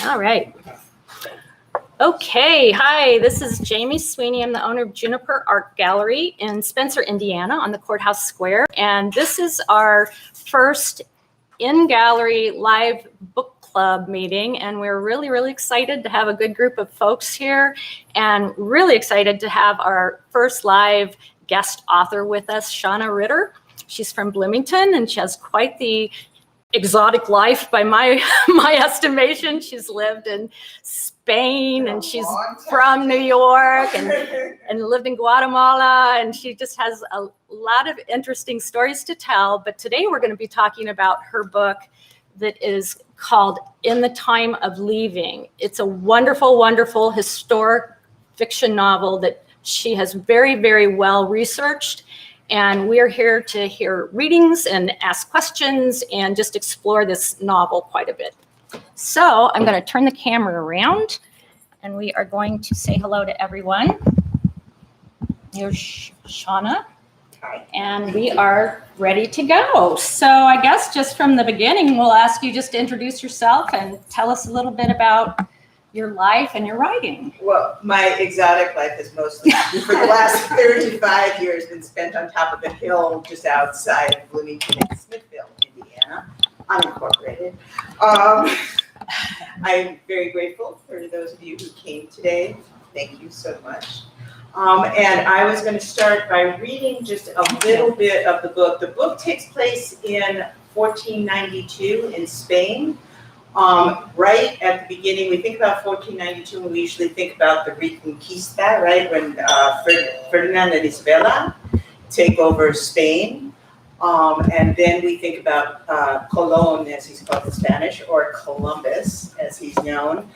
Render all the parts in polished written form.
All right. Okay, hi, this is Jaime Sweany. I'm the owner of Juniper Art Gallery in Spencer, Indiana on the Courthouse Square. And this is our first in-gallery live book club meeting. And we're really, really excited to have a good group of folks here and really excited to have our first live guest author with us, Shana Ritter. She's from Bloomington and she has quite the exotic life by my estimation. She's lived in Spain and she's from New York and lived in Guatemala, and she just has a lot of interesting stories to tell. But today we're going to be talking about her book that is called In the Time of Leaving. It's a wonderful, wonderful historic fiction novel that she has very, very well researched. And we're here to hear readings and ask questions and just explore this novel quite a bit. So I'm going to turn the camera around and we are going to say hello to everyone. Here's Shana. Hi. And we are ready to go. So I guess just from the beginning, we'll ask you just to introduce yourself and tell us a little bit about your life and your writing. Well, my exotic life has mostly, for the last 35 years, been spent on top of a hill just outside of Bloomington in Smithville, Indiana, unincorporated. I'm very grateful for those of you who came today. Thank you so much. And I was going to start by reading just a little bit of the book. The book takes place in 1492 in Spain. Right at the beginning, we think about 1492 when we usually think about the Reconquista, right? When Ferdinand and Isabella take over Spain. And then we think about Colón, as he's called in Spanish, or Columbus, as he's known,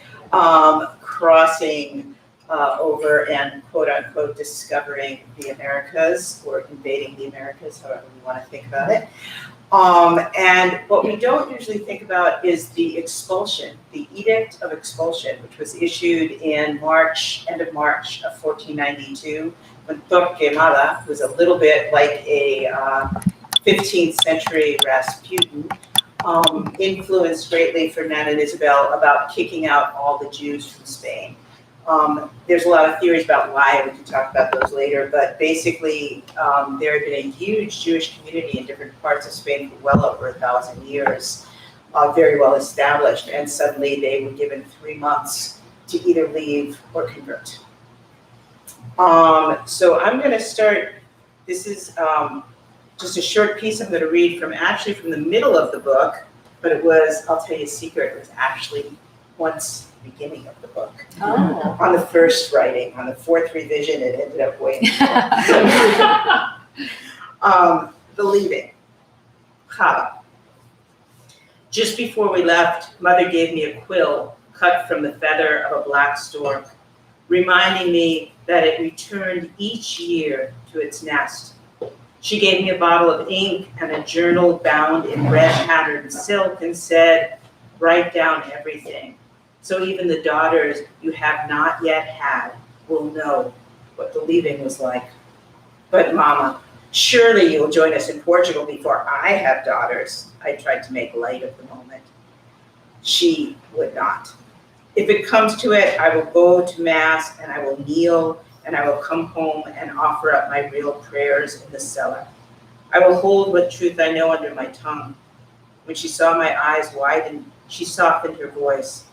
crossing over and quote unquote discovering the Americas, or invading the Americas, however we want to think about it. And what we don't usually think about is the expulsion, the Edict of Expulsion, which was issued in March, end of March of 1492, when Torquemada, who was a little bit like a 15th century Rasputin, influenced greatly Ferdinand and Isabel about kicking out all the Jews from Spain. There's a lot of theories about why, we can talk about those later, but basically there had been a huge Jewish community in different parts of Spain for well over 1,000 years, very well established, and suddenly they were given 3 months to either leave or convert. So I'm going to start, this is just a short piece I'm going to read from the middle of the book, but it was, I'll tell you a secret, it was actually once the beginning of the book. Oh. On the first writing, on the fourth revision, it ended up way The Leaving. Chava. Just before we left, Mother gave me a quill cut from the feather of a black stork, reminding me that it returned each year to its nest. She gave me a bottle of ink and a journal bound in red patterned silk and said, "Write down everything, so even the daughters you have not yet had will know what the leaving was like." "But Mama, surely you'll join us in Portugal before I have daughters." I tried to make light of the moment. She would not. "If it comes to it, I will go to Mass and I will kneel and I will come home and offer up my real prayers in the cellar. I will hold what truth I know under my tongue." When she saw my eyes widen, she softened her voice.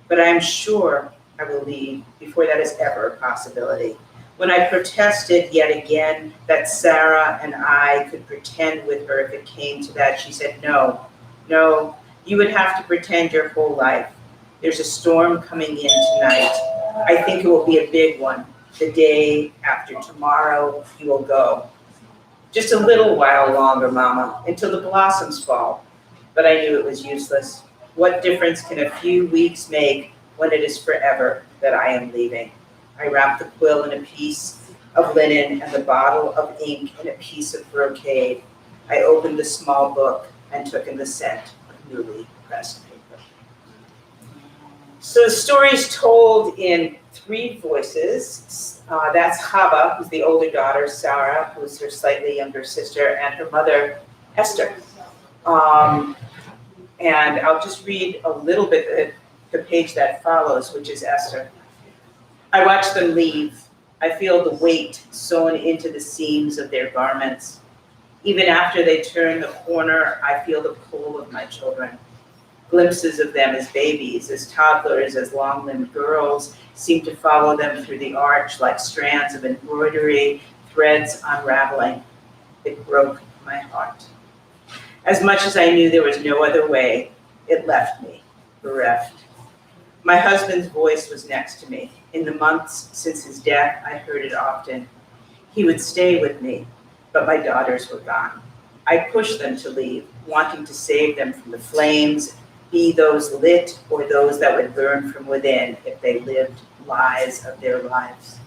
"But I am sure I will leave before that is ever a possibility." When I protested yet again that Sarah and I could pretend with her if it came to that, she said, no, you would have to pretend your whole life. There's a storm coming in tonight. I think it will be a big one. The day after tomorrow, you will go. Just a little while longer, Mama, until the blossoms fall. But I knew it was useless. What difference can a few weeks make when it is forever that I am leaving? I wrapped the quill in a piece of linen and the bottle of ink in a piece of brocade. I opened the small book and took in the scent of newly pressed paper. So the story is told in 3 voices. That's Chava, who's the older daughter, Sarah, who's her slightly younger sister, and her mother, Esther. And I'll just read a little bit. the page that follows, which is Esther. I watch them leave. I feel the weight sewn into the seams of their garments. Even after they turn the corner, I feel the pull of my children. Glimpses of them as babies, as toddlers, as long-limbed girls seem to follow them through the arch like strands of embroidery, threads unraveling. It broke my heart. As much as I knew there was no other way, it left me bereft. My husband's voice was next to me. In the months since his death, I heard it often. He would stay with me, but my daughters were gone. I pushed them to leave, wanting to save them from the flames, be those lit or those that would burn from within if they lived lies of their lives.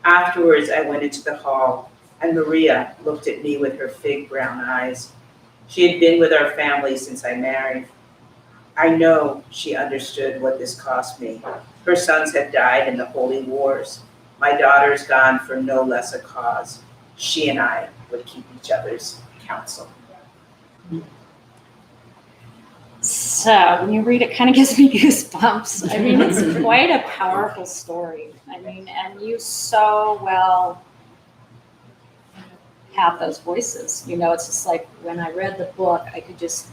Afterwards, I went into the hall, and Maria looked at me with her fig brown eyes. She had been with our family since I married. I know she understood what this cost me. Her sons had died in the holy wars. My daughter's gone for no less a cause. She and I would keep each other's counsel. So when you read it, kind of gives me goosebumps. I mean, it's quite a powerful story. I mean, and you so well have those voices. You know, it's just like when I read the book, I could just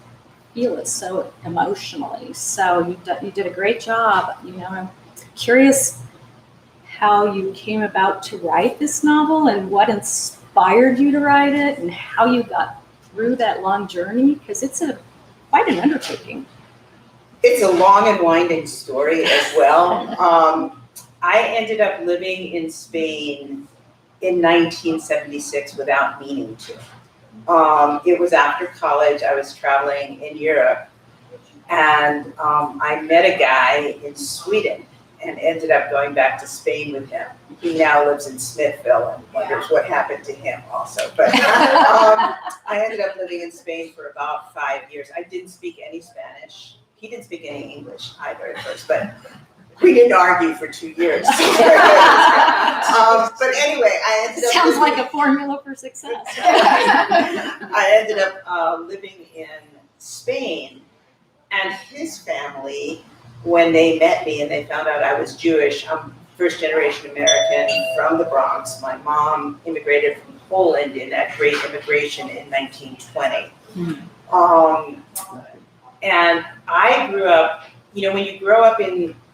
feel it so emotionally. So you did a great job. You know, I'm curious how you came about to write this novel and what inspired you to write it and how you got through that long journey, because it's quite an undertaking. It's a long and winding story as well. I ended up living in Spain in 1976 without meaning to. It was after college. I was traveling in Europe, and I met a guy in Sweden and ended up going back to Spain with him. He now lives in Smithville and wonders what happened to him also. But I ended up living in Spain for about 5 years. I didn't speak any Spanish. He didn't speak any English either at first, but we didn't argue for 2 years. But anyway, I ended up— Sounds like a formula for success. I ended up living in Spain, and his family, when they met me and they found out I was Jewish, I'm first generation American from the Bronx. My mom immigrated from Poland in that great immigration in 1920. And I grew up, you know, when you grow up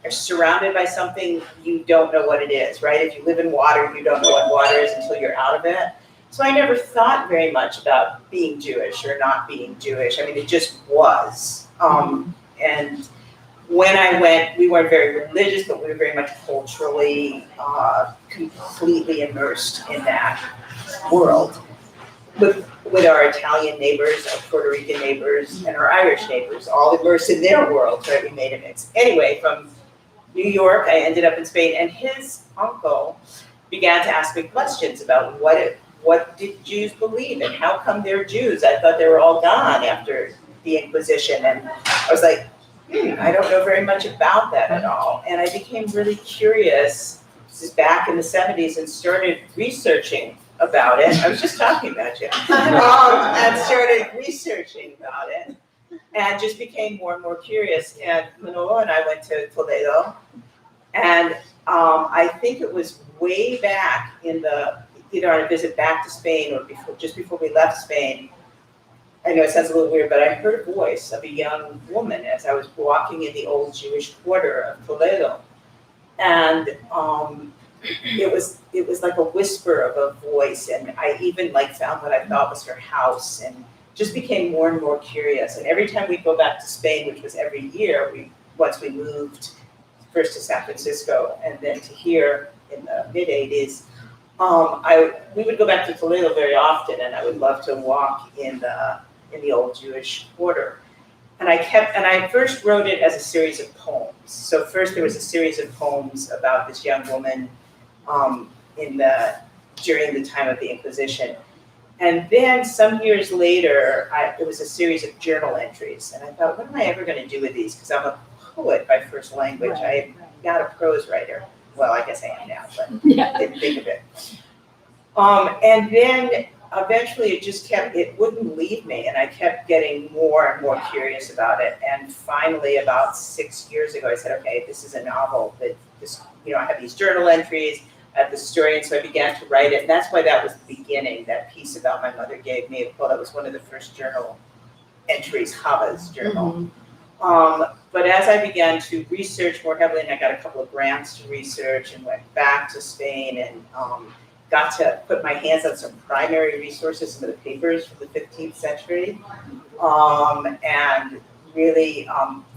surrounded by something, you don't know what it is, right? If you live in water, you don't know what water is until you're out of it. So I never thought very much about being Jewish or not being Jewish. I mean, it just was. And when I went, we weren't very religious, but we were very much culturally completely immersed in that world with our Italian neighbors, our Puerto Rican neighbors, and our Irish neighbors, all immersed in their world, right? We made a mix. Anyway, from New York, I ended up in Spain, and his uncle began to ask me questions about what did Jews believe and how come they're Jews? I thought they were all gone after the Inquisition, and I was like, I don't know very much about that at all. And I became really curious, this is back in the 70s, and started researching about it. I was just talking about you. And started researching about it, and just became more and more curious. And Manolo and I went to Toledo, and I think it was way back in either on a visit back to Spain or just before we left Spain. I know it sounds a little weird, but I heard a voice of a young woman as I was walking in the old Jewish quarter of Toledo. And it was like a whisper of a voice, and I even found what I thought was her house, and just became more and more curious. And every time we go back to Spain, which was every year, once we moved first to San Francisco and then to here in the mid-'80s, we would go back to Toledo very often, and I would love to walk in the old Jewish quarter. And I first wrote it as a series of poems. So first there was a series of poems about this young woman during the time of the Inquisition. And then some years later, it was a series of journal entries. And I thought, what am I ever going to do with these? Because I'm a poet by first language. I'm not a prose writer. Well, I guess I am now, but I didn't think of it. And then eventually it wouldn't leave me, and I kept getting more and more curious about it. And finally, about 6 years ago, I said, okay, this is a novel that I have these journal entries, I have the story, and so I began to write it. And that's why that was the beginning, that piece about my mother gave me. Well, that was one of the first journal entries, Hava's journal. But as I began to research more heavily, and I got a couple of grants to research and went back to Spain and got to put my hands on some primary resources, some of the papers from the 15th century, and really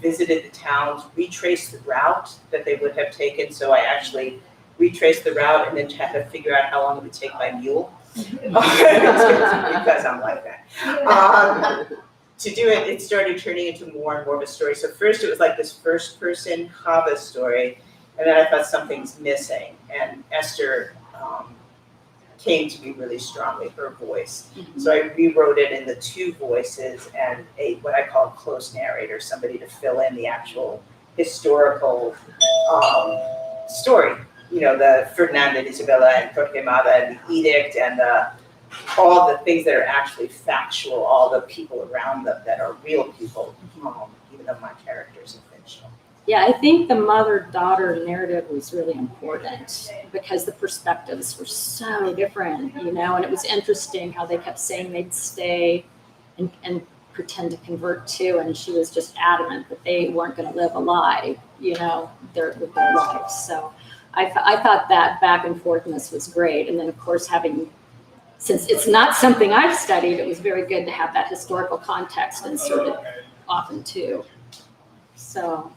visited the towns, retraced the route that they would have taken. So I actually retraced the route and then had to figure out how long it would take by mule, because I'm like that. To do it, it started turning into more and more of a story. So first it was like this first person Hava story, and then I thought something's missing. And Esther came to me really strongly, her voice. So I rewrote it in the two voices and what I call a close narrator, somebody to fill in the actual historical story. The Ferdinand and Isabella and Torquemada and the edict and all the things that are actually factual, all the people around them that are real people, even though my characters are fictional. Yeah, I think the mother-daughter narrative was really important because the perspectives were so different, and it was interesting how they kept saying they'd stay and pretend to convert too, and she was just adamant that they weren't going to live a lie, with their lives. So I thought that back and forthness was great. And then, of course, since it's not something I've studied, it was very good to have that historical context inserted often too. So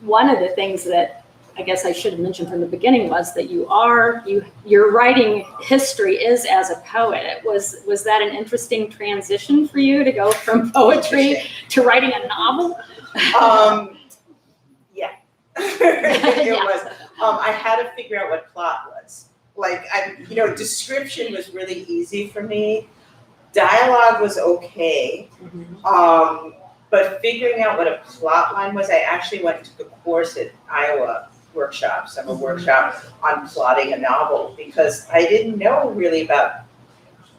one of the things that I guess I should have mentioned from the beginning was that your writing history is as a poet. Was that an interesting transition for you to go from poetry to writing a novel? Yeah, it was. I had to figure out what plot was. Description was really easy for me. Dialogue was okay. But figuring out what a plot line was, I actually went and took a course at Iowa summer workshop on plotting a novel, because I didn't know really about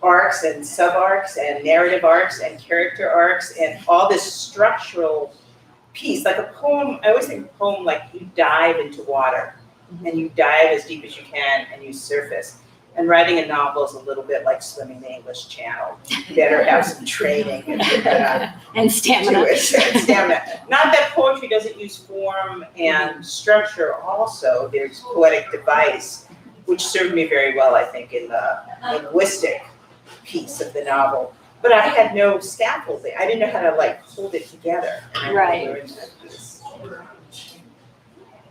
arcs and sub-arcs and narrative arcs and character arcs and all this structural piece. Like a poem, I always think a poem, like you dive into water and you dive as deep as you can and you surface. And writing a novel is a little bit like swimming the English Channel. You better have some training and stamina. Not that poetry doesn't use form and structure also. There's poetic device, which served me very well, I think, in the linguistic piece of the novel. But I had no scaffolding. I didn't know how to hold it together. Right.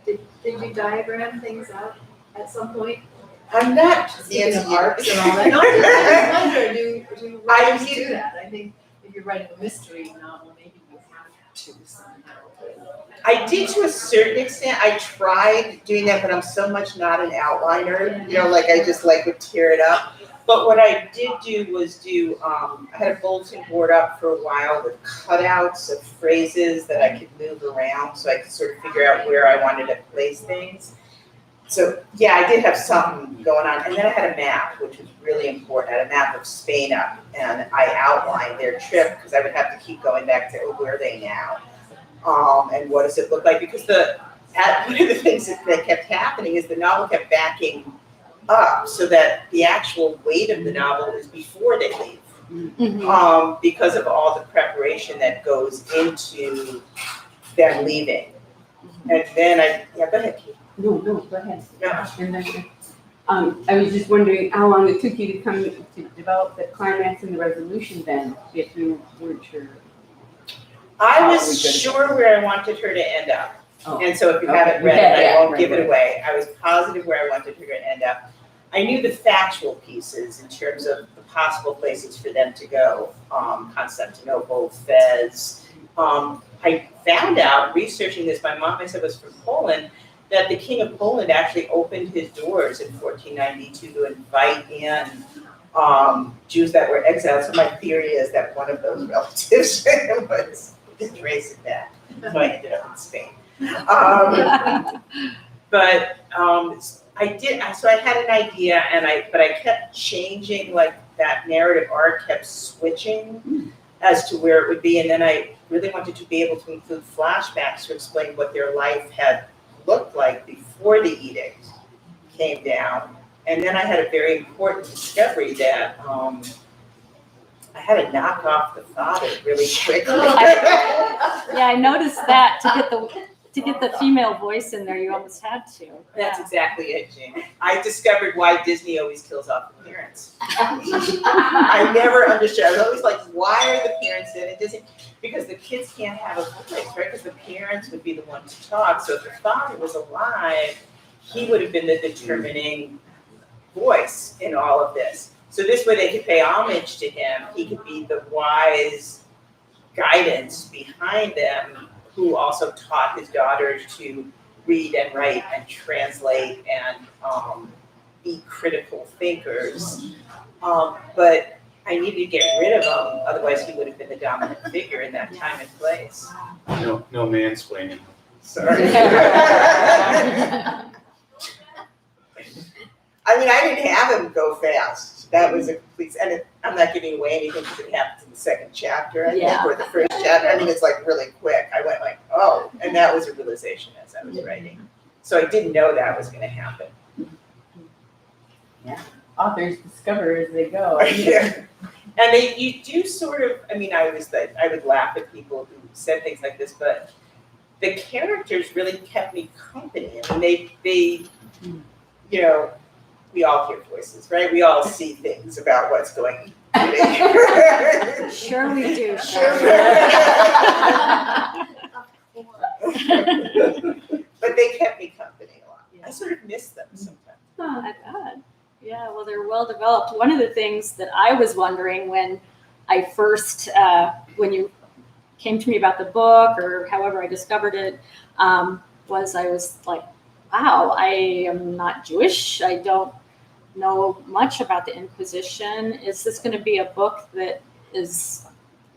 Did you diagram things out at some point? I'm not Speaking of arcs and all that. No, I just wonder, do writers do that? I think if you're writing a mystery novel, maybe you have to somehow. I did to a certain extent. I tried doing that, but I'm so much not an outliner. I just would tear it up. But what I did do was I had a bulletin board up for a while with cutouts of phrases that I could move around so I could sort of figure out where I wanted to place things. So yeah, I did have something going on. And then I had a map, which was really important. I had a map of Spain up, and I outlined their trip because I would have to keep going back to, where are they now? And what does it look like? Because one of the things that kept happening is the novel kept backing up so that the actual weight of the novel is before they leave. Because of all the preparation that goes into them leaving. And then go ahead, Kate. No, go ahead. Yeah. And then, I was just wondering how long it took you to come to develop the climax and the resolution then, if you weren't sure. I was sure where I wanted her to end up. Oh. And so if you haven't read it, I won't give it away. I was positive where I wanted her to end up. I knew the factual pieces in terms of the possible places for them to go. Constantinople, Fez. I found out, researching this, my mom, I said, was from Poland, that the King of Poland actually opened his doors in 1492 to invite in Jews that were exiled. So my theory is that one of those relatives was tracing that. So I ended up in Spain. But I did. So I had an idea, but I kept changing that narrative arc kept switching as to where it would be. And then I really wanted to be able to include flashbacks to explain what their life had looked like before the edict came down. And then I had a very important discovery that I had to knock off the father really quickly. Yeah, I noticed that to get the female voice in there, you almost had to. That's exactly it, Jamie. I discovered why Disney always kills off the parents. I never understood. I was always like, why are the parents in it? Disney? Because the kids can't have a voice, right? Because the parents would be the ones to talk. So if the father was alive, he would have been the determining voice in all of this. So this way they could pay homage to him. He could be the wise guidance behind them, who also taught his daughters to read and write and translate and be critical thinkers. But I needed to get rid of him, otherwise he would have been the dominant figure in that time and place. No mansplaining. Sorry. I mean, I didn't have him go fast. That was a complete, and I'm not giving away anything because it happens in the second chapter, I think, or the first chapter. I mean, it's like really quick. I went like, oh, and that was a realization as I was writing. So I didn't know that was going to happen. Authors discover as they go. Yeah. And you do sort of, I mean, I would laugh at people who said things like this, but the characters really kept me company. I mean, they you know, we all hear voices, right? We all see things about what's going on. Sure we do. But they kept me company a lot. I sort of miss them sometimes. Oh, I bet. Yeah, well, they're well developed. One of the things that I was wondering when I first, when you came to me about the book or however I discovered it, was I was like, wow, I am not Jewish. I don't know much about the Inquisition. Is this going to be a book that is,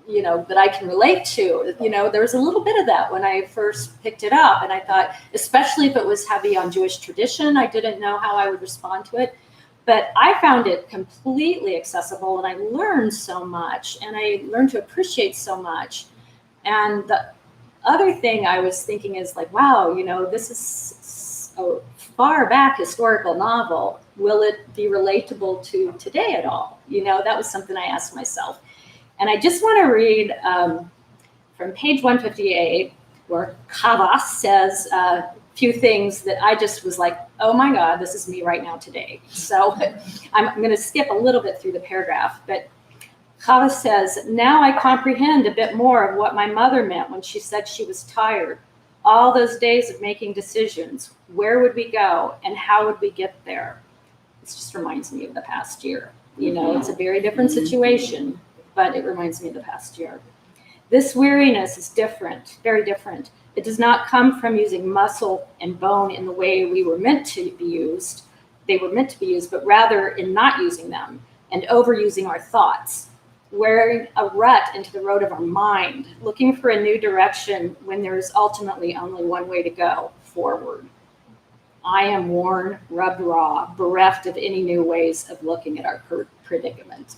you know, that I can relate to? You know, there was a little bit of that when I first picked it up. And I thought, especially if it was heavy on Jewish tradition, I didn't know how I would respond to it. But I found it completely accessible and I learned so much and I learned to appreciate so much. And the other thing I was thinking is like, wow, you know, this is a far back historical novel. Will it be relatable to today at all? You know, that was something I asked myself. And I just want to read from page 158, where Kavas says a few things that I just was like, oh my God, this is me right now today. So I'm going to skip a little bit through the paragraph, but Kavas says, now I comprehend a bit more of what my mother meant when she said she was tired. All those days of making decisions, where would we go and how would we get there? This just reminds me of the past year. You know, it's a very different situation, but it reminds me of the past year. This weariness is different, very different. It does not come from using muscle and bone in the way we were meant to be used. They were meant to be used, but rather in not using them and overusing our thoughts. Wearing a rut into the road of our mind, looking for a new direction when there is ultimately only one way to go, forward. I am worn, rubbed raw, bereft of any new ways of looking at our predicament.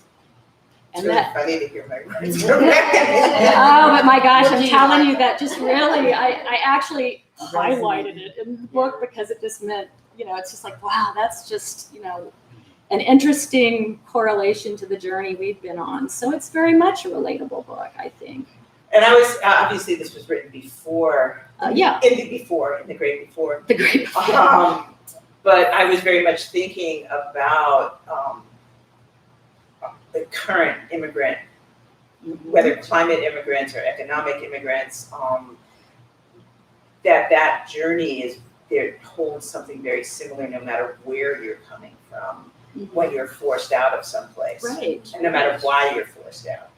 It's And really that, funny to hear my words. oh, but my gosh, I'm telling you that just really, I actually highlighted it in the book because it just meant, you know, it's just like, wow, that's just, you know, an interesting correlation to the journey we've been on. So it's very much a relatable book, I think. And I was, obviously this was written before. In the great before. The great before. But I was very much thinking about the current immigrant, whether climate immigrants or economic immigrants, that journey is, there holds something very similar no matter where you're coming from. When you're forced out of someplace. Right. And no matter why you're forced out.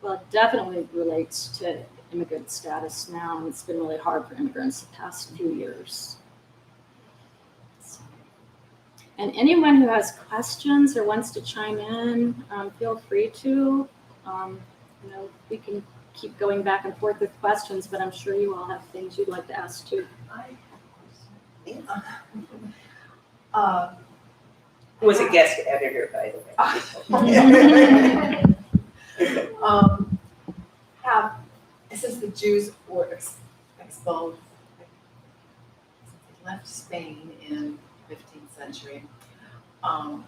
Well, it definitely relates to immigrant status now. And it's been really hard for immigrants the past few years. So. And anyone who has questions or wants to chime in, feel free to. You know, we can keep going back and forth with questions, but I'm sure you all have things you'd like to ask too. I have a question. Who was a guest editor, by the way. Have, since the Jews were expelled, left Spain in the 15th century, and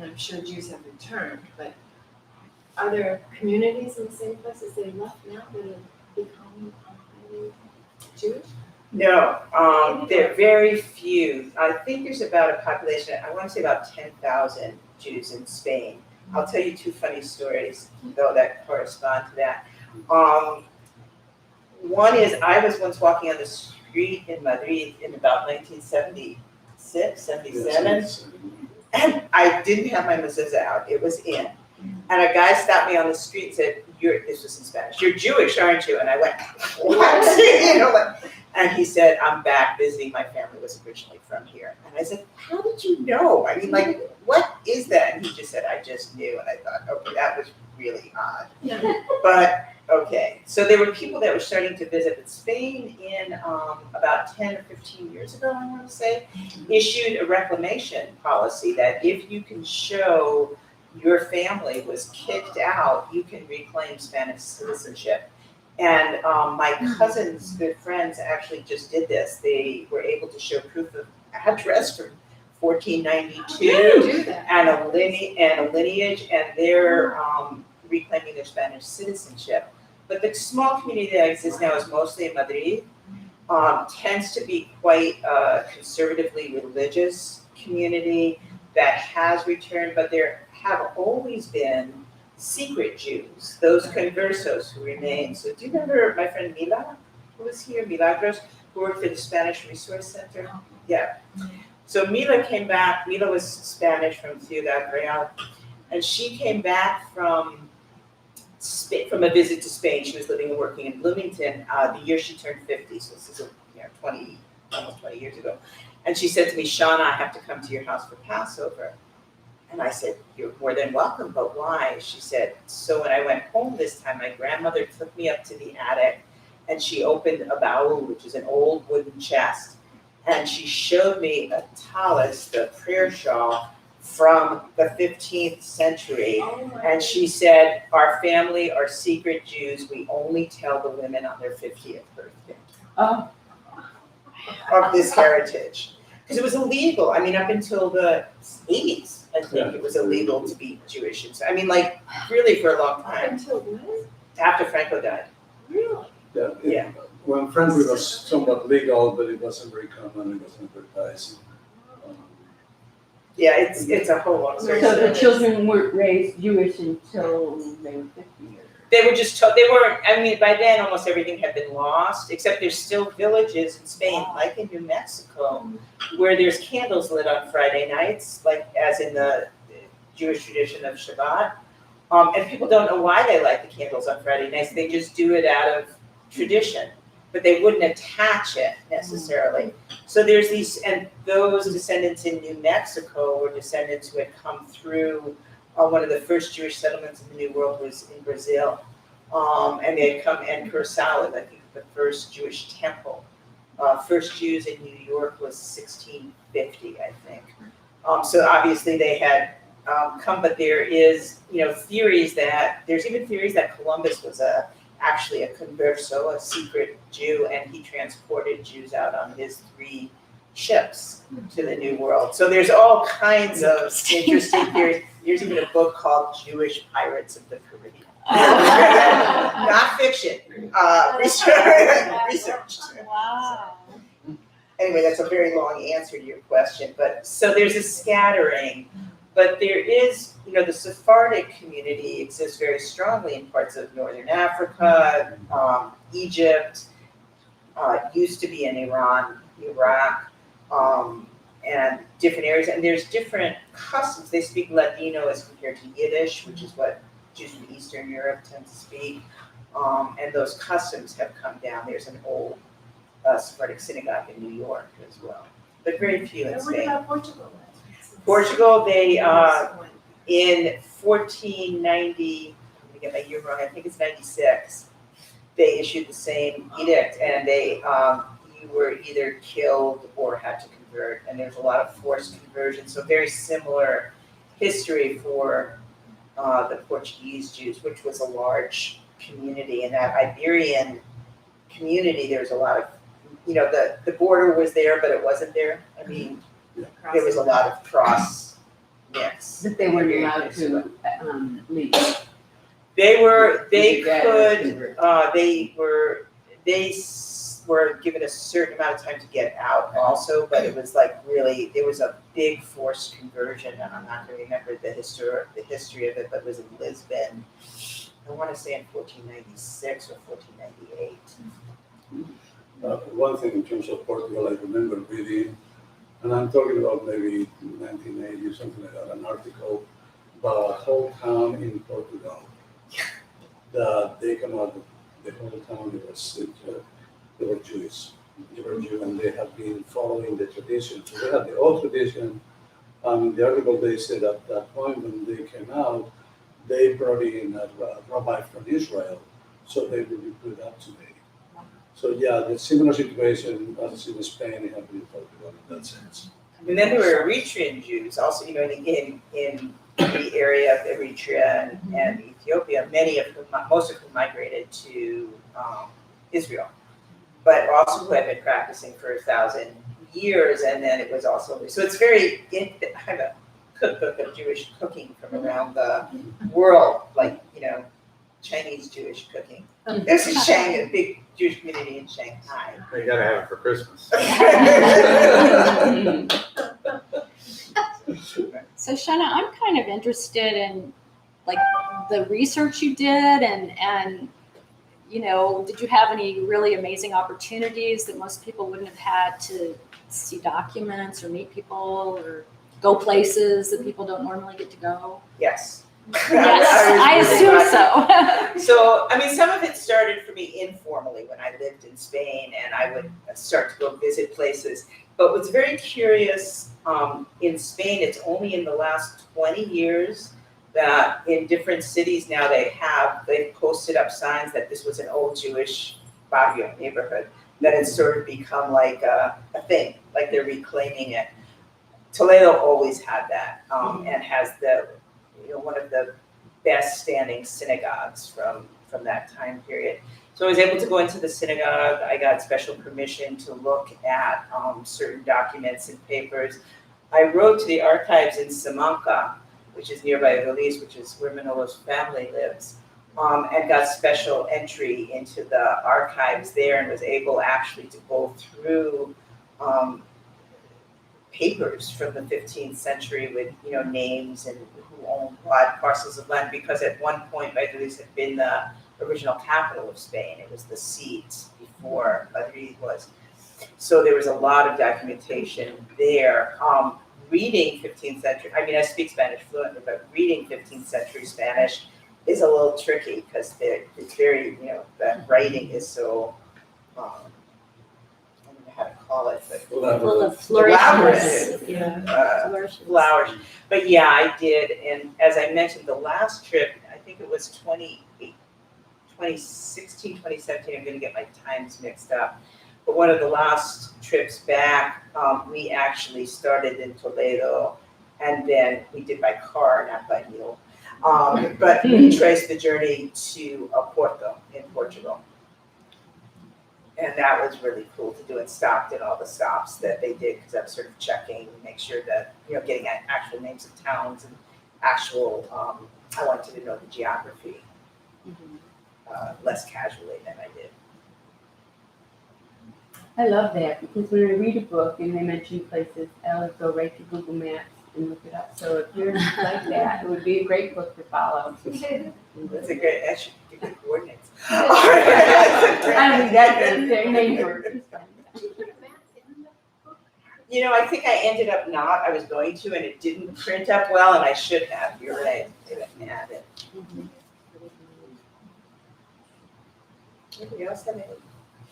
I'm sure Jews have returned, but are there communities in the same places they left now that have become highly Jewish? No, there are very few. I think there's about a population, I want to say about 10,000 Jews in Spain. I'll tell you two funny stories, though, that correspond to that. One is I was once walking on the street in Madrid in about 1976, 77, and I didn't have my mezuzah out. It was in. And a guy stopped me on the street and said, this was in Spanish, "You're Jewish, aren't you?" And I went, "What?" You know, like, and he said, "I'm back visiting. My family was originally from here." And I said, "How did you know? I mean, like, what is that?" And he just said, "I just knew." And I thought, okay, that was really odd. Yeah. But, okay. So there were people that were starting to visit. But Spain in about 10 or 15 years ago, I want to say, issued a reclamation policy that if you can show your family was kicked out, you can reclaim Spanish citizenship. And my cousin's good friends actually just did this. They were able to show proof of address from 1492 and a lineage, and they're reclaiming their Spanish citizenship. But the small community that exists now is mostly in Madrid. Tends to be quite a conservatively religious community that has returned, but there have always been secret Jews, those conversos who remain. So do you remember my friend Mila, who was here, Milagros, who worked for the Spanish Resource Center? Yeah. So Mila came back. Mila was Spanish from Ciudad Real, and she came back from a visit to Spain. She was living and working in Bloomington the year she turned 50. So this is almost 20 years ago. And she said to me, "Shana, I have to come to your house for Passover." And I said, "You're more than welcome, but why?" She said, "So when I went home this time, my grandmother took me up to the attic and she opened a baul, which is an old wooden chest. And she showed me a tallis, the prayer shawl, from the 15th century. And she said, 'Our family are secret Jews. We only tell the women on their 50th birthday.'" Oh. Of this heritage. Because it was illegal. I mean, up until the 80s. I think it was illegal to be Jewish. I mean, like, really for a long time. Until when? After Franco died. Really? Yeah. When Franco was somewhat legal, but it wasn't very common, it wasn't advertised. Yeah, it's a whole long story. So the children weren't raised Jewish until they were 50 years. They were just told, they weren't, I mean, by then almost everything had been lost, except there's still villages in Spain, like in New Mexico, where there's candles lit on Friday nights, like as in the Jewish tradition of Shabbat. And people don't know why they light the candles on Friday nights. They just do it out of tradition, but they wouldn't attach it necessarily. So there's these, and those descendants in New Mexico were descendants who had come through. One of the first Jewish settlements in the New World was in Brazil. And they had come, and Curacao, I think, the first Jewish temple. First Jews in New York was 1650, I think. So obviously they had come, but there is, theories that, there's even theories that Columbus was actually a converso, a secret Jew, and he transported Jews out on his 3 ships to the New World. So there's all kinds of interesting theories. There's even a book called Jewish Pirates of the Caribbean. Not fiction, research. Wow. Anyway, that's a very long answer to your question. But so there's a scattering, but there is, the Sephardic community exists very strongly in parts of Northern Africa, Egypt, used to be in Iran, Iraq, and different areas. And there's different customs. They speak Ladino as compared to Yiddish, which is what Jews from Eastern Europe tend to speak. And those customs have come down. There's an old Sephardic synagogue in New York as well, but very few in What Spain. about Portugal? Portugal, they, in 1490, let me get my year wrong, I think it's 96, they issued the same edict, and they you were either killed or had to convert, and there's a lot of forced conversion. So very similar history for the Portuguese Jews, which was a large community. In that Iberian community, there's a lot of, the border was there, but it wasn't there. I mean, there was a lot of cross mix. That they weren't allowed to leave. They were given a certain amount of time to get out also, but it was like really, there was a big forced conversion, and I'm not gonna remember the history of it, but it was in Lisbon. I wanna say in 1496 or 1498. One thing in terms of Portugal, I remember reading, and I'm talking about maybe 1980 or something like that, an article about a whole town in Portugal that they come out, the whole town, they were Jewish. They were Jew, and they had been following the tradition. So they had the old tradition. In the article, they said at that point when they came out, they brought in a rabbi from Israel, so they would be put up to date. So yeah, the similar situation as in Spain, it happened in Portugal in that sense. And then there were Eritrean Jews also, in the area of Eritrea and Ethiopia, most of whom migrated to Israel, but also who had been practicing for 1,000 years, and then it was also, so it's very, I have a cookbook of Jewish cooking from around the world, like, Chinese Jewish cooking. There's a big Jewish community in Shanghai. You gotta have it for Christmas. So Shana, I'm kind of interested in like the research you did and did you have any really amazing opportunities that most people wouldn't have had to see documents or meet people or go places that people don't normally get to go? Yes. Yes, I assume so. So, some of it started for me informally when I lived in Spain, and I would start to go visit places. But what's very curious, in Spain, it's only in the last 20 years that in different cities now they've posted up signs that this was an old Jewish barrio neighborhood, that it's sort of become like a thing, like they're reclaiming it. Toledo always had that, and has one of the best standing synagogues from that time period. So I was able to go into the synagogue. I got special permission to look at certain documents and papers. I wrote to the archives in Salamanca, which is nearby Belize, which is where Manolo's family lives, and got special entry into the archives there, and was able actually to go through papers from the 15th century with names and who owned what parcels of land, because at one point Valladolid had been the original capital of Spain. It was the seat before Madrid was. So there was a lot of documentation there. Reading 15th century, I speak Spanish fluently, but reading 15th century Spanish is a little tricky because it's very, the writing is so, I don't know how to call it, but Full of flourishes. Flourishes. Flowers. But yeah, I did. And as I mentioned, the last trip, I think it was 2016, 2017, I'm going to get my times mixed up. But one of the last trips back, we actually started in Toledo, and then we did by car, not by mule. But we traced the journey to Porto in Portugal. And that was really cool to do, and stopped at all the stops that they did, because I was sort of checking, make sure that, getting actual names of towns and actual, I wanted to know the geography less casually than I did. I love that, because when I read a book and they mention places, I always go right to Google Maps and look it up. So if you're like that, it would be a great book to follow. That's a great, that should give me coordinates. I mean, that's their name word. I think I ended up not, I was going to, and it didn't print up well, and I should have, you're right, I didn't add it. Anybody else have any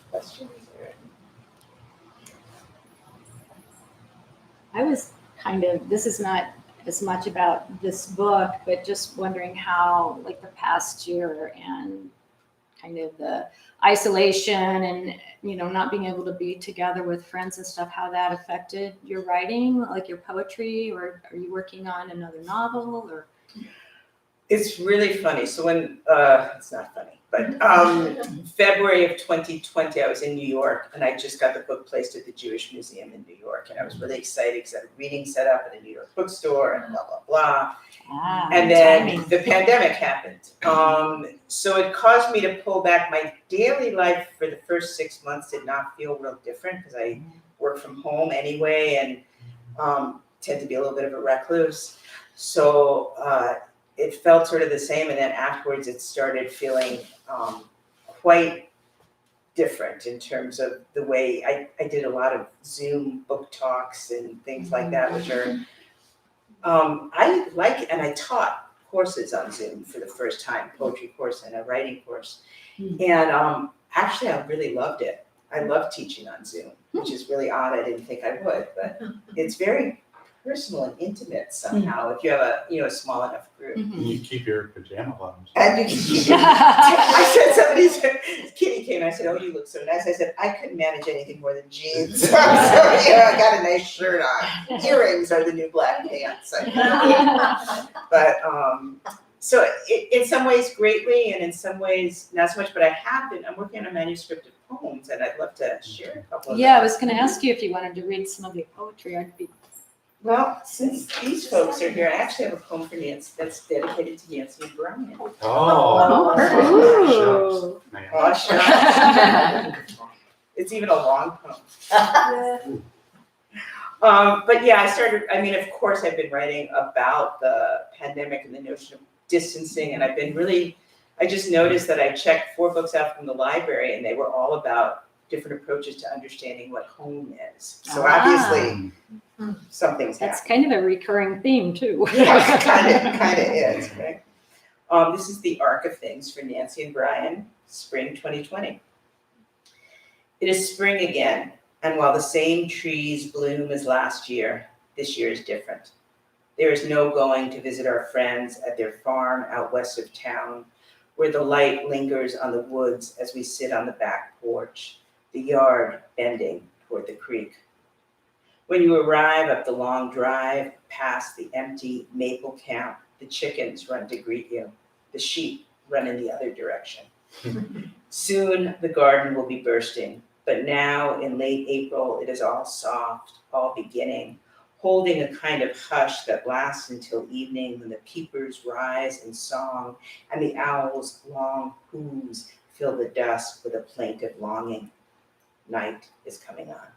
questions? I was this is not as much about this book, but just wondering how, like the past year and kind of the isolation and, not being able to be together with friends and stuff, how that affected your writing, like your poetry, or are you working on another novel or? It's really funny. So when, it's not funny, but February of 2020, I was in New York and I just got the book placed at the Jewish Museum in New York. And I was really excited because I had a reading set up at a New York bookstore and blah, blah, blah. And then the pandemic happened. So it caused me to pull back. My daily life for the first 6 months did not feel real different because I work from home anyway and tend to be a little bit of a recluse. So it felt sort of the same. And then afterwards it started feeling quite different in terms of the way I did a lot of Zoom book talks and things like that, which are I like, and I taught courses on Zoom for the first time, poetry course and a writing course. And actually I really loved it. I love teaching on Zoom, which is really odd. I didn't think I would, but it's very personal and intimate somehow if you have a small enough group. You keep your pajama bottoms. And you can, I said, Kitty came and I said, "Oh, you look so nice." I said, "I couldn't manage anything more than jeans." So, I got a nice shirt on. Earrings are the new black pants. But so in some ways greatly, and in some ways not so much. But I'm working on a manuscript of poems, and I'd love to share a couple of them. Yeah, I was going to ask you if you wanted to read some of your poetry. I'd be. Well, since these folks are here, I actually have a poem for Nancy that's dedicated to Nancy and Brian. Oh, Ooh. man. Oh, shucks. It's even a long poem. But yeah, of course I've been writing about the pandemic and the notion of distancing, and I just noticed that I checked 4 books out from the library and they were all about different approaches to understanding what home is. So obviously something's That's happening. kind of a recurring theme too. Yeah, kind of is, right? This is the arc of things for Nancy and Brian, spring 2020. It is spring again, and while the same trees bloom as last year, this year is different. There is no going to visit our friends at their farm out west of town, where the light lingers on the woods as we sit on the back porch, the yard bending toward the creek. When you arrive up the long drive, past the empty maple camp, the chickens run to greet you. The sheep run in the other direction. Soon the garden will be bursting, but now in late April, it is all soft, all beginning, holding a kind of hush that lasts until evening when the peepers rise in song and the owl's long hoos fill the dusk with a plaintive longing. Night is coming on.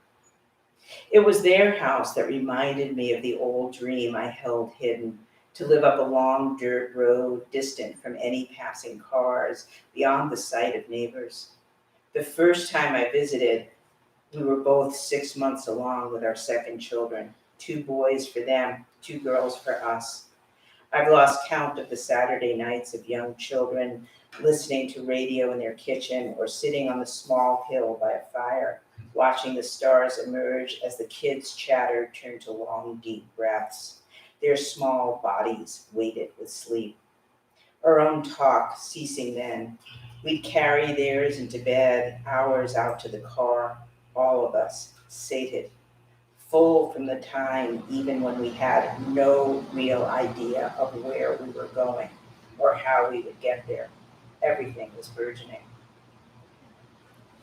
It was their house that reminded me of the old dream I held hidden, to live up a long dirt road distant from any passing cars, beyond the sight of neighbors. The first time I visited, we were both 6 months along with our second children, 2 boys for them, 2 girls for us. I've lost count of the Saturday nights of young children listening to radio in their kitchen or sitting on the small hill by a fire, watching the stars emerge as the kids' chatter turned to long, deep breaths, their small bodies weighted with sleep. Our own talk ceasing then. We'd carry theirs into bed, ours out to the car, all of us, sated, full from the time even when we had no real idea of where we were going or how we would get there. Everything was burgeoning.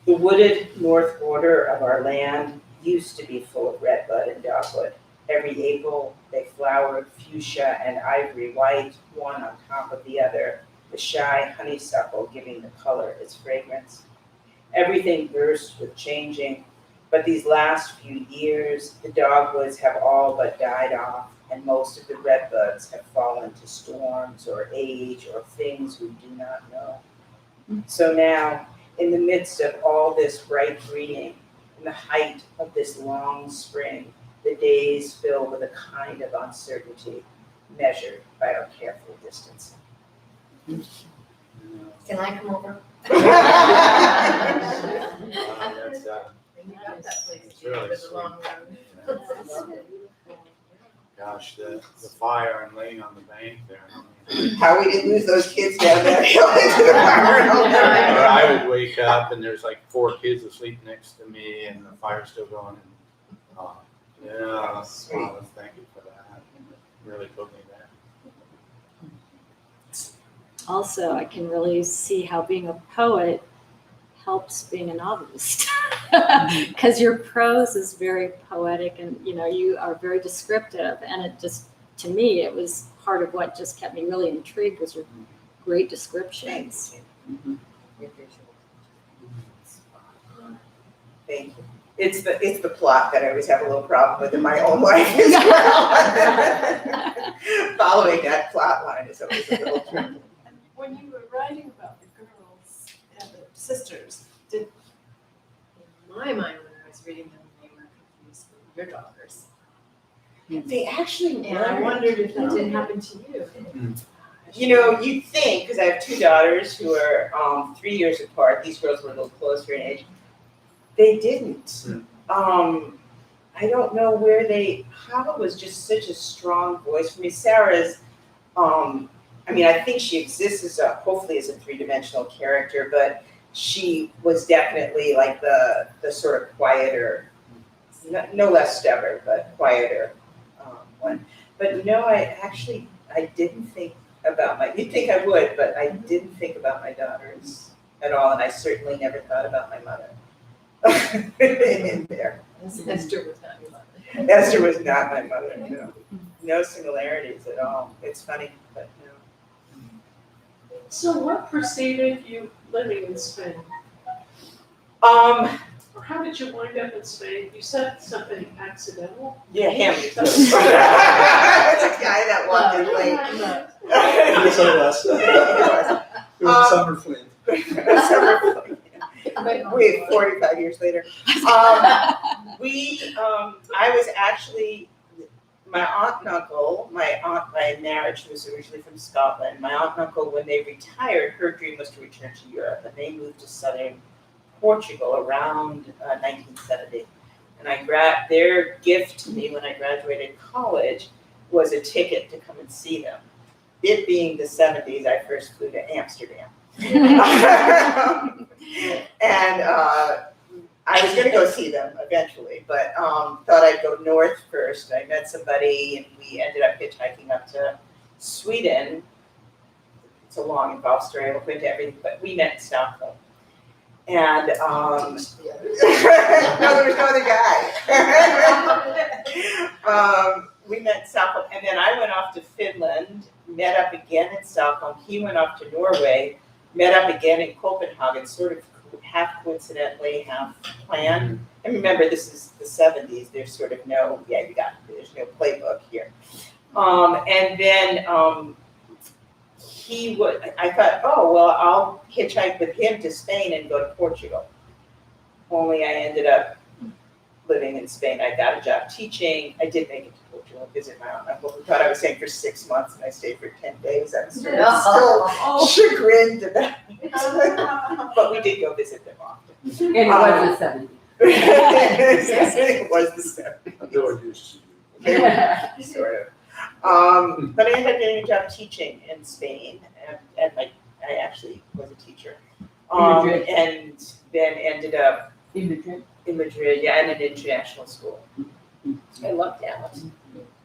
The wooded north border of our land used to be full of redbud and dogwood. Every April, they flowered fuchsia and ivory white, one on top of the other, the shy honeysuckle giving the color its fragrance. Everything burst with changing, but these last few years, the dogwoods have all but died off, and most of the redbuds have fallen to storms or age or things we do not know. So now, in the midst of all this bright greening, in the height of this long spring, the days fill with a kind of uncertainty measured by our careful distancing. Can I come over? That's, You got that place, it's really with the long road. Gosh, the fire and laying on the bank there. How we didn't lose those kids down there into the fire. Or I would wake up and there's like 4 kids asleep next to me and the fire's still going. And, yeah, Sweet. thank you for that. It really put me there. Also, I can really see how being a poet helps being a novelist because your prose is very poetic and you are very descriptive, and it just, to me, it was part of what just kept me really intrigued was your great descriptions. Thank you. It's the plot that I always have a little problem with in my own life as well. Following that plot line is always a little tricky. When you were writing about the girls and the sisters, in my mind, when I was reading them, they were confused with your daughters. They actually And I were. wondered if that didn't happen to you. You'd think, because I have 2 daughters who are 3 years apart. These girls were a little closer in age. They didn't. I don't know where Hava was just such a strong voice for me. Sarah's, I think she exists hopefully as a 3-dimensional character, but she was definitely like the sort of quieter, no less stubborn, but quieter one. But no, I didn't think about you'd think I would, but I didn't think about my daughters at all, and I certainly never thought about my mother in there. Esther was not your mother. Esther was not my mother, no. No similarities at all. It's funny, but no. So what preceded you living in Spain? Or how did you wind up in Spain? You said something accidental? Yeah, him. It's a guy that walked in late. Yes, I was. It was a summer fling. We 45 years later. I was actually, my aunt and uncle, my aunt by marriage was originally from Scotland. My aunt and uncle, when they retired, her dream was to return to Europe, and they moved to southern Portugal around 1970. And their gift to me when I graduated college was a ticket to come and see them. It being the 70s, I first flew to Amsterdam. And I was going to go see them eventually, but thought I'd go north first. I met somebody, and we ended up hitchhiking up to Sweden. It's a long, involved story. I won't go into everything, but we met in Stockholm. And no, there was no other guy. We met in Stockholm, and then I went off to Finland, met up again in Stockholm. He went off to Norway, met up again in Copenhagen, sort of half coincidentally, half planned. And remember, this is the 70s. There's sort of there's no playbook here. And then I thought, I'll hitchhike with him to Spain and go to Portugal. Only I ended up living in Spain. I got a job teaching. I did make it to Portugal and visit my aunt and uncle, who thought I was staying for 6 months, and I stayed for 10 days. I was sort of still chagrined about it. But we did go visit them often. And it was the 70s. It was the 70s. I know I used to. They were sort of. But I ended up getting a job teaching in Spain, and I actually was a teacher. Madrid. And then ended up In Madrid. in Madrid, in an international school. I loved that.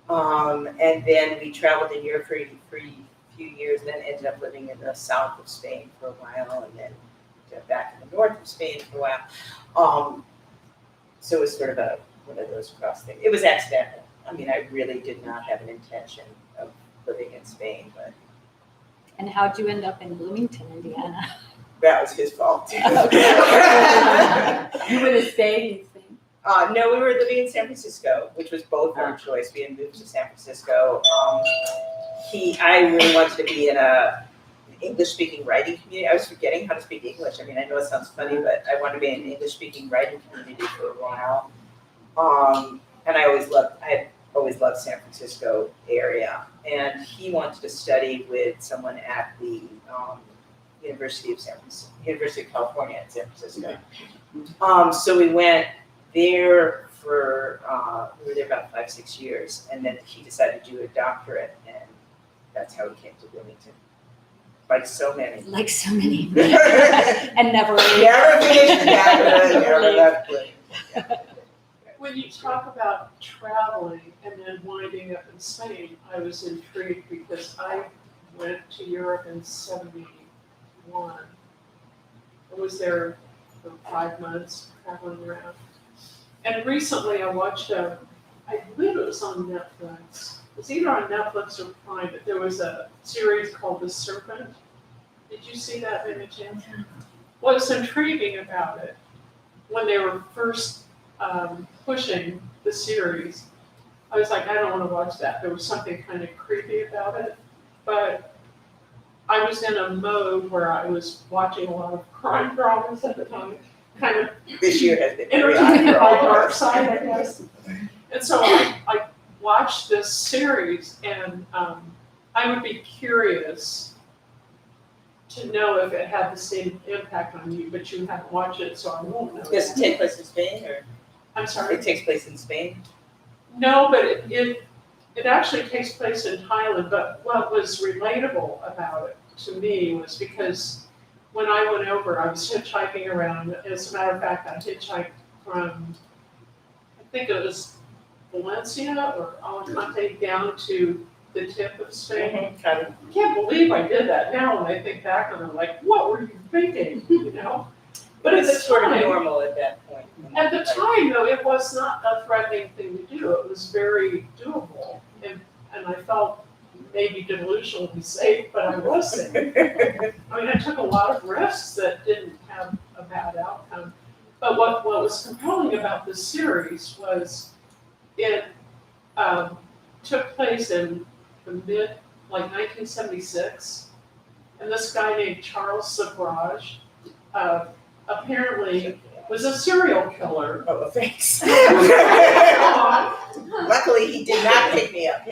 And then we traveled in Europe for a few years, and then ended up living in the south of Spain for a while, and then back in the north of Spain for a while. So it was sort of one of those cross things. It was accidental. I really did not have an intention of living in Spain, but And how'd you end up in Bloomington, Indiana? that was his fault. You would have stayed in Spain. No, we were living in San Francisco, which was both our choice. We had moved to San Francisco. I really wanted to be in a English-speaking writing community. I was forgetting how to speak English. I know it sounds funny, but I wanted to be in an English-speaking writing community for a while. And I had always loved San Francisco area. And he wanted to study with someone at the University of California in San Francisco. So we went there we were there about 5 5, 6 years, and then he decided to do a doctorate, and that's how he came to Bloomington. Like so many. Like so many. Never And never finished the doctorate, never left Bloomington. When you talk about traveling and then winding up in Spain, I was intrigued because I went to Europe in '71. I was there for 5 months traveling around. And recently I watched I believe it was on Netflix. It was either on Netflix or Prime, but there was a series called The Serpent. Did you see that by any chance? What was intriguing about it, when they were first pushing the series, I was like, I don't want to watch that. There was something kind of creepy about it. But I was in a mode where I was watching a lot of crime dramas at the time, kind of This year has been very entertained odd by for all of dark us. side, I guess. And so I watched this series, and I would be curious to know if it had the same impact on you, but you haven't watched it, so I won't know. Does it take place in Spain, or I'm sorry. it takes place in Spain? No, but it actually takes place in Thailand, but what was relatable about it to me was because when I went over, I was hitchhiking around. As a matter of fact, I hitchhiked from, I think it was Valencia or Alicante down to the tip of Spain. Kind of. I can't believe I did that now when I think back on it, like, what were you thinking, you know? But at the It's sort of time, normal at that point. at the time, though, it was not a threatening thing to do. It was very doable, and I felt maybe delusionally safe, but I was safe. I mean, I took a lot of risks that didn't have a bad outcome. But what was compelling about this series was it took place in the like 1976, and this guy named Charles Sabraj apparently was a serial killer. Oh, thanks. He Luckily, he did not pick me up.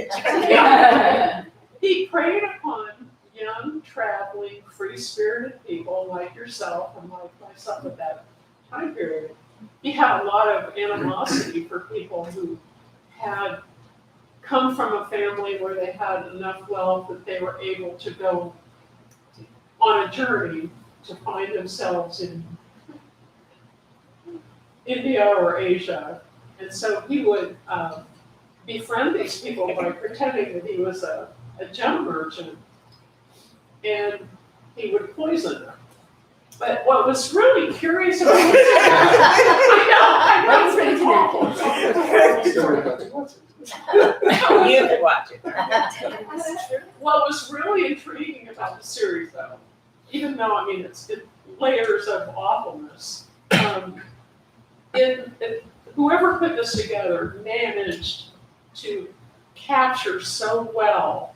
preyed upon young, traveling, free-spirited people like yourself and like myself at that time period. He had a lot of animosity for people who had come from a family where they had enough wealth that they were able to go on a journey to find themselves in India or Asia. And so he would befriend these people by pretending that he was a gem merchant, and he would poison them. But what was really curious about this, Let's ready You can watch it. what was really intriguing about the series, though, even though, I mean, it's layers of awfulness, whoever put this together managed to capture so well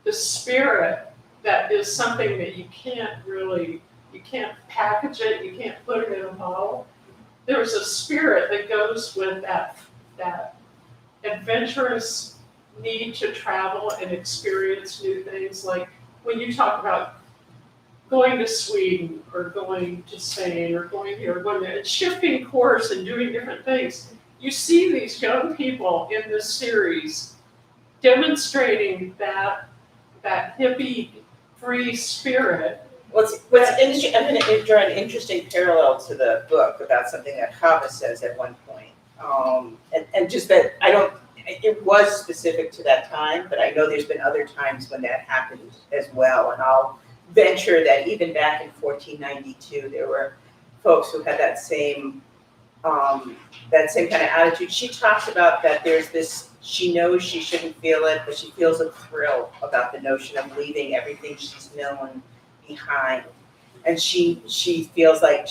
the spirit that is something that you can't package it, you can't put it in a bottle. There's a spirit that goes with that adventurous need to travel and experience new things. Like when you talk about going to Sweden or going to Spain or going here, going there, and shifting course and doing different things, you see these young people in this series demonstrating that hippie free spirit. What's interesting, I'm going to draw an interesting parallel to the book about something that Jaime says at one point. And just that it was specific to that time, but I know there's been other times when that happened as well. And I'll venture that even back in 1492, there were folks who had that same kind of attitude. She talks about that there's this, she knows she shouldn't feel it, but she feels a thrill about the notion of leaving everything she's known behind. And she feels like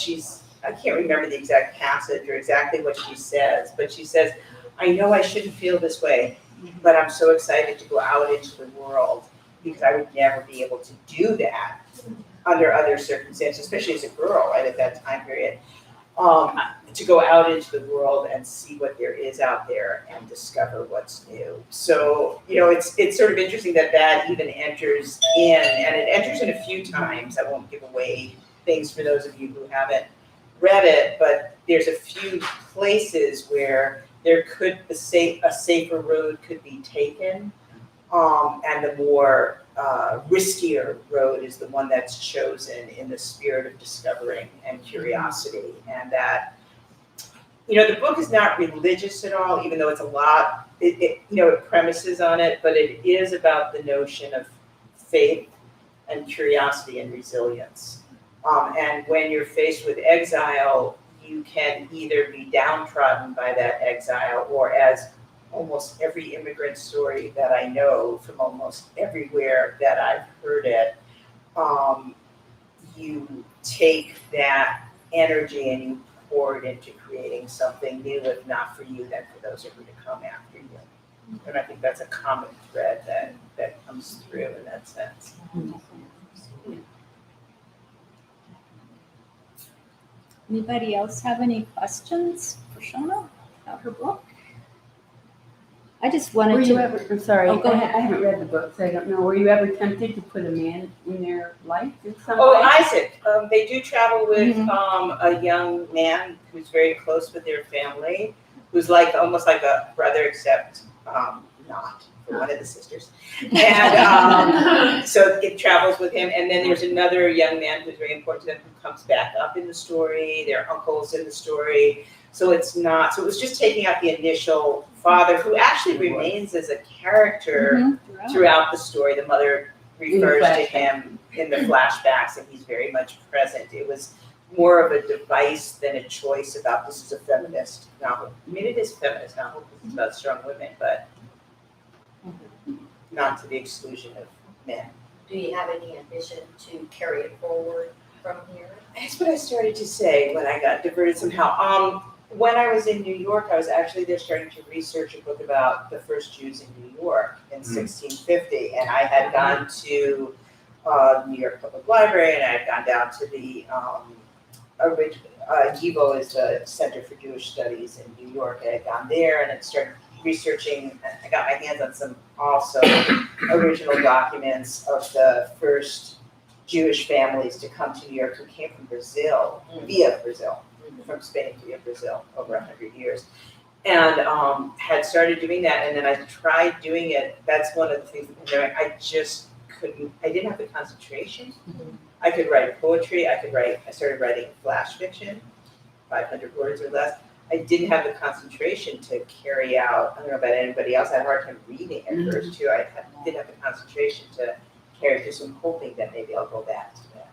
I can't remember the exact passage or exactly what she says, but she says, I know I shouldn't feel this way, but I'm so excited to go out into the world because I would never be able to do that under other circumstances, especially as a girl, right, at that time period. To go out into the world and see what there is out there and discover what's new. So, it's sort of interesting that even enters in, and it enters in a few times. I won't give away things for those of you who haven't read it, but there's a few places where there could, a safer road could be taken. And the more riskier road is the one that's chosen in the spirit of discovering and curiosity. And that, the book is not religious at all, even though it's a lot, it premises on it, but it is about the notion of faith and curiosity and resilience. And when you're faced with exile, you can either be downtrodden by that exile, or as almost every immigrant story that I know from almost everywhere that I've heard it, you take that energy and you pour it into creating something new, if not for you, then for those who are to come after you. And I think that's a common thread that comes through in that sense. Anybody else have any questions for Shana about her book? I just Were wanted you to. ever, I'm sorry, Oh, go ahead. I haven't read the book, so I don't know. Were you ever tempted to put a man in their life in some Oh, way? Isaac, they do travel with a young man who's very close with their family, who's almost like a brother, except not for one of the sisters. And so it travels with him. And then there's another young man who's very important to them who comes back up in the story. Their uncle's in the story. So it was just taking out the initial father, who actually remains as a character throughout the story. The mother refers to him in the flashbacks, and he's very much present. It was more of a device than a choice about this is a feminist novel. I mean, it is a feminist novel because it's about strong women, but not to the exclusion of men. Do you have any ambition to carry it forward from here? That's what I started to say when I got diverted somehow. When I was in New York, I was actually there starting to research a book about the first Jews in New York in 1650. And I had gone to New York Public Library, and I had gone down to the YIVO is the Center for Jewish Studies in New York. I had gone there and had started researching. I got my hands on some also original documents of the first Jewish families to come to New York who came from Brazil, via Brazil. From Spain via Brazil over 100 years, and had started doing that. And then I tried doing it. That's one of the things that I just couldn't. I didn't have the concentration. I could write poetry. I started writing flash fiction, 500 words or less. I didn't have the concentration to carry out. I don't know about anybody else. I had a hard time reading at first too. Didn't have the concentration to carry through. So I'm hoping that maybe I'll go back to that.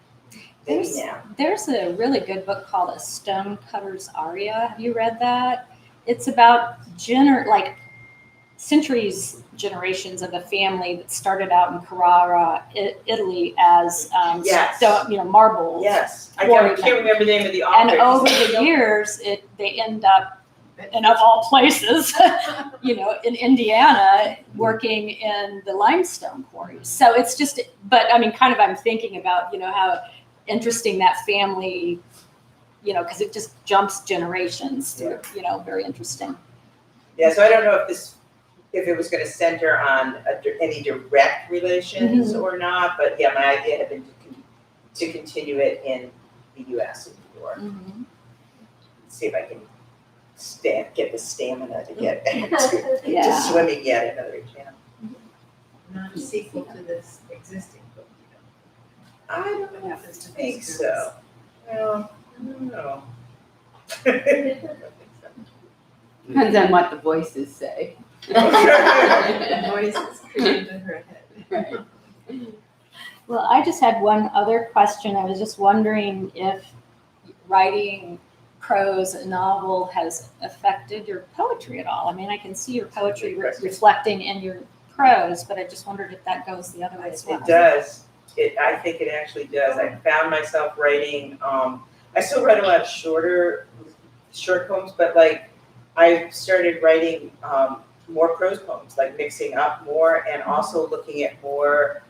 There's a really good book called A Stonecutters Aria. Have you read that? It's about centuries, generations of a family that started out in Carrara, Italy, as marble. Yes, I can't remember the name of the author. And over the years, they end up, and of all places, in Indiana, working in the limestone quarries. So it's just, but I mean, I'm thinking about, how interesting that family, because it just jumps generations through, very interesting. Yeah, so I don't know if it was going to center on any direct relations or not, but yeah, my idea had been to continue it in the U.S. in New York. See if I can get the stamina to get back to swimming yet another exam. Not a sequel to this existing book. I don't think so. Well, I don't know. Depends on what the voices say. Voices created in her head. Well, I just had one other question. I was just wondering if writing prose novel has affected your poetry at all. I mean, I can see your poetry reflecting in your prose, but I just wondered if that goes the other way as well. It does. I think it actually does. I found myself writing, I still write a lot of short poems, but I started writing more prose poems, mixing up more and also looking at more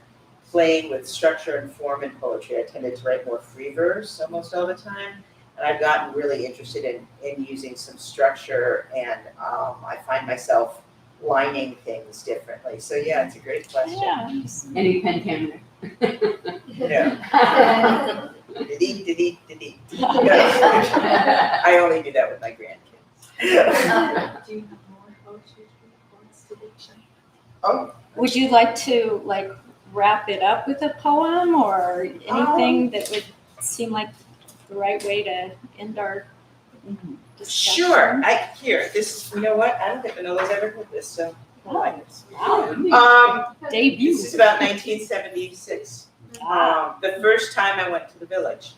playing with structure and form in poetry. I tended to write more free verse almost all the time. And I've gotten really interested in using some structure, and I find myself lining things differently. So yeah, it's a great question. Yeah. Any pentameter? No. Delete. I only do that with my grandkids. Do you have more poetry points to diction? Would you like to wrap it up with a poem or anything that would seem like the right way to end our discussion? Sure, this, you know what, I don't think Manila's ever heard this, so I like this. Wow. Debut. This is about 1976. The first time I went to the village.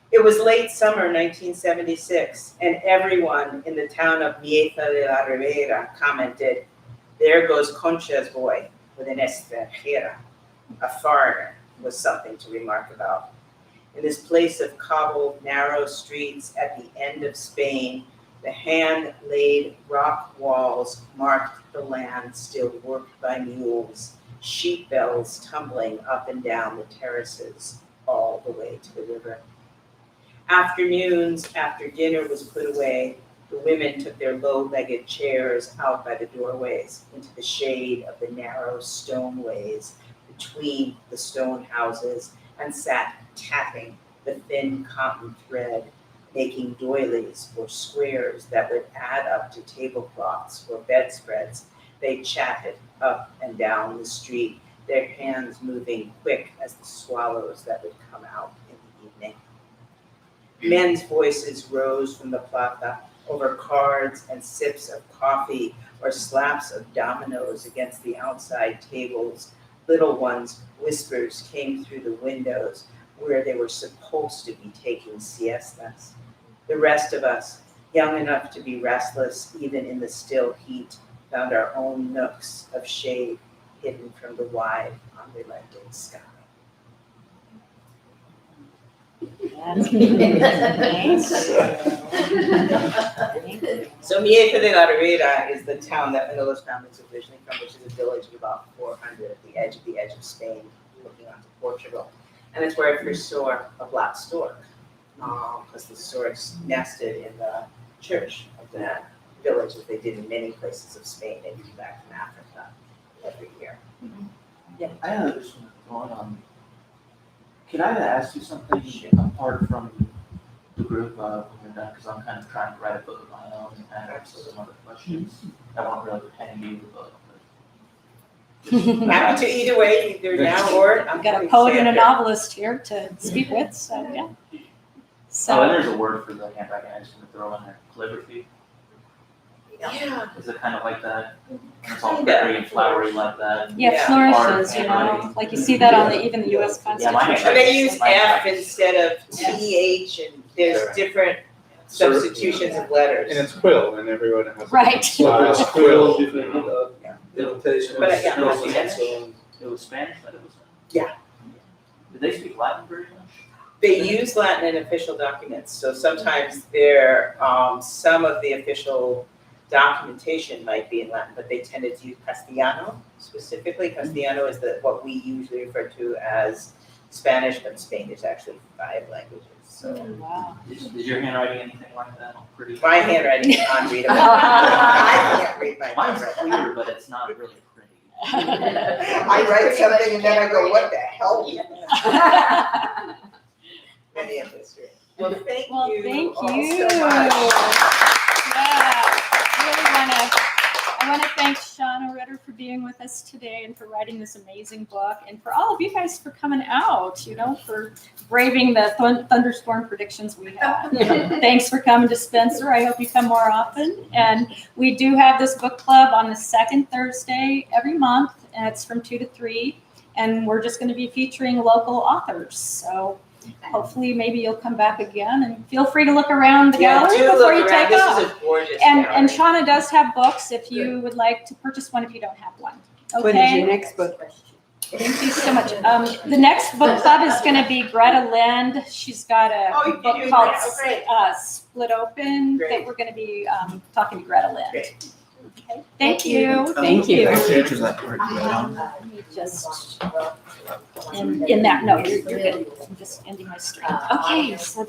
It was late summer 1976, and everyone in the town of Mieja de la Ribera commented, "There goes Concha's boy with an extranjera." A foreigner was something to remark about. In this place of cobbled, narrow streets at the end of Spain, the hand-laid rock walls marked the land still worked by mules, sheep bells tumbling up and down the terraces all the way to the river. Afternoons, after dinner was put away, the women took their low-legged chairs out by the doorways into the shade of the narrow stone ways between the stone houses and sat tatting the thin cotton thread, making doilies or squares that would add up to tablecloths or bedspreads. They chatted up and down the street, their hands moving quick as the swallows that would come out in the evening. Men's voices rose from the plaza over cards and sips of coffee or slaps of dominoes against the outside tables. Little ones' whispers came through the windows where they were supposed to be taking siestas. The rest of us, young enough to be restless even in the still heat, found our own nooks of shade hidden from the wide, unrelenting sky. Thanks. So Mieja de la Ribera is the town that Manila's family is originally from, which is a village of about 400 at the edge of Spain, looking onto Portugal. And it's where I first saw a black stork, because the storks nested in the church of that village, as they did in many places of Spain and come back from Africa every year. I have this one going on. Could I ask you something apart from the group when you're done? Because I'm kind of trying to write a book of my own and answer some other questions. I won't really pretend to be the book. Happy to either way, either now or. I've got a poet and a novelist here to speak with, so yeah. Oh, and So, there's a word for the handwriting I just want to throw in there. Calligraphy. Yeah. Is it kind of like that? It's all Kinda. pretty and flowery like that. yeah, Yeah. flourishes, Art, you know, handwriting. like you see that on even the US Yeah, mine Constitution. And they use F instead of TH, and there's Yeah. different substitutions of letters. And it's quill, and everyone has. Right. It's quill. Different annotations. But yeah, and Spanish. so on. It was Spanish that it was in? Yeah. Did they speak Latin very much? They use Latin in official documents, so sometimes there, some of the official documentation might be in Latin, but they tended to use Castellano specifically. Castellano is what we usually refer to as Spanish, but in Spain there's actually 5 languages, so. Wow. Is your handwriting anything like that? Pretty. My handwriting is unreadable. I can't read my Mine's handwriting. clear, but it's not really pretty. I write something and then I go, what the hell? Many of this. Well, thank Well, you thank all you. so much. Yeah, I want to thank Shana Ritter for being with us today and for writing this amazing book, and for all of you guys for coming out, you know, for braving the thunderstorm predictions we had. Thanks for coming to Spencer. I hope you come more often. And we do have this book club on the second Thursday every month, and it's from 2 to 3. And we're just going to be featuring local authors. So hopefully maybe you'll come back again, and feel free to look around the Yeah, gallery do before look you around. take off. This is a gorgeous And gallery. Shana does have books if you would like to purchase one if you don't have one. What is your Okay, next book? thank you so much. The next book club is going to be Greta Lind. She's got Oh, a you book do? called Great. Split Open that Great. we're going to be talking to Greta Lind. Great. Okay. Thank you. Thank you. Let me just in that note, you're good. I'm just ending my stream. Okay, so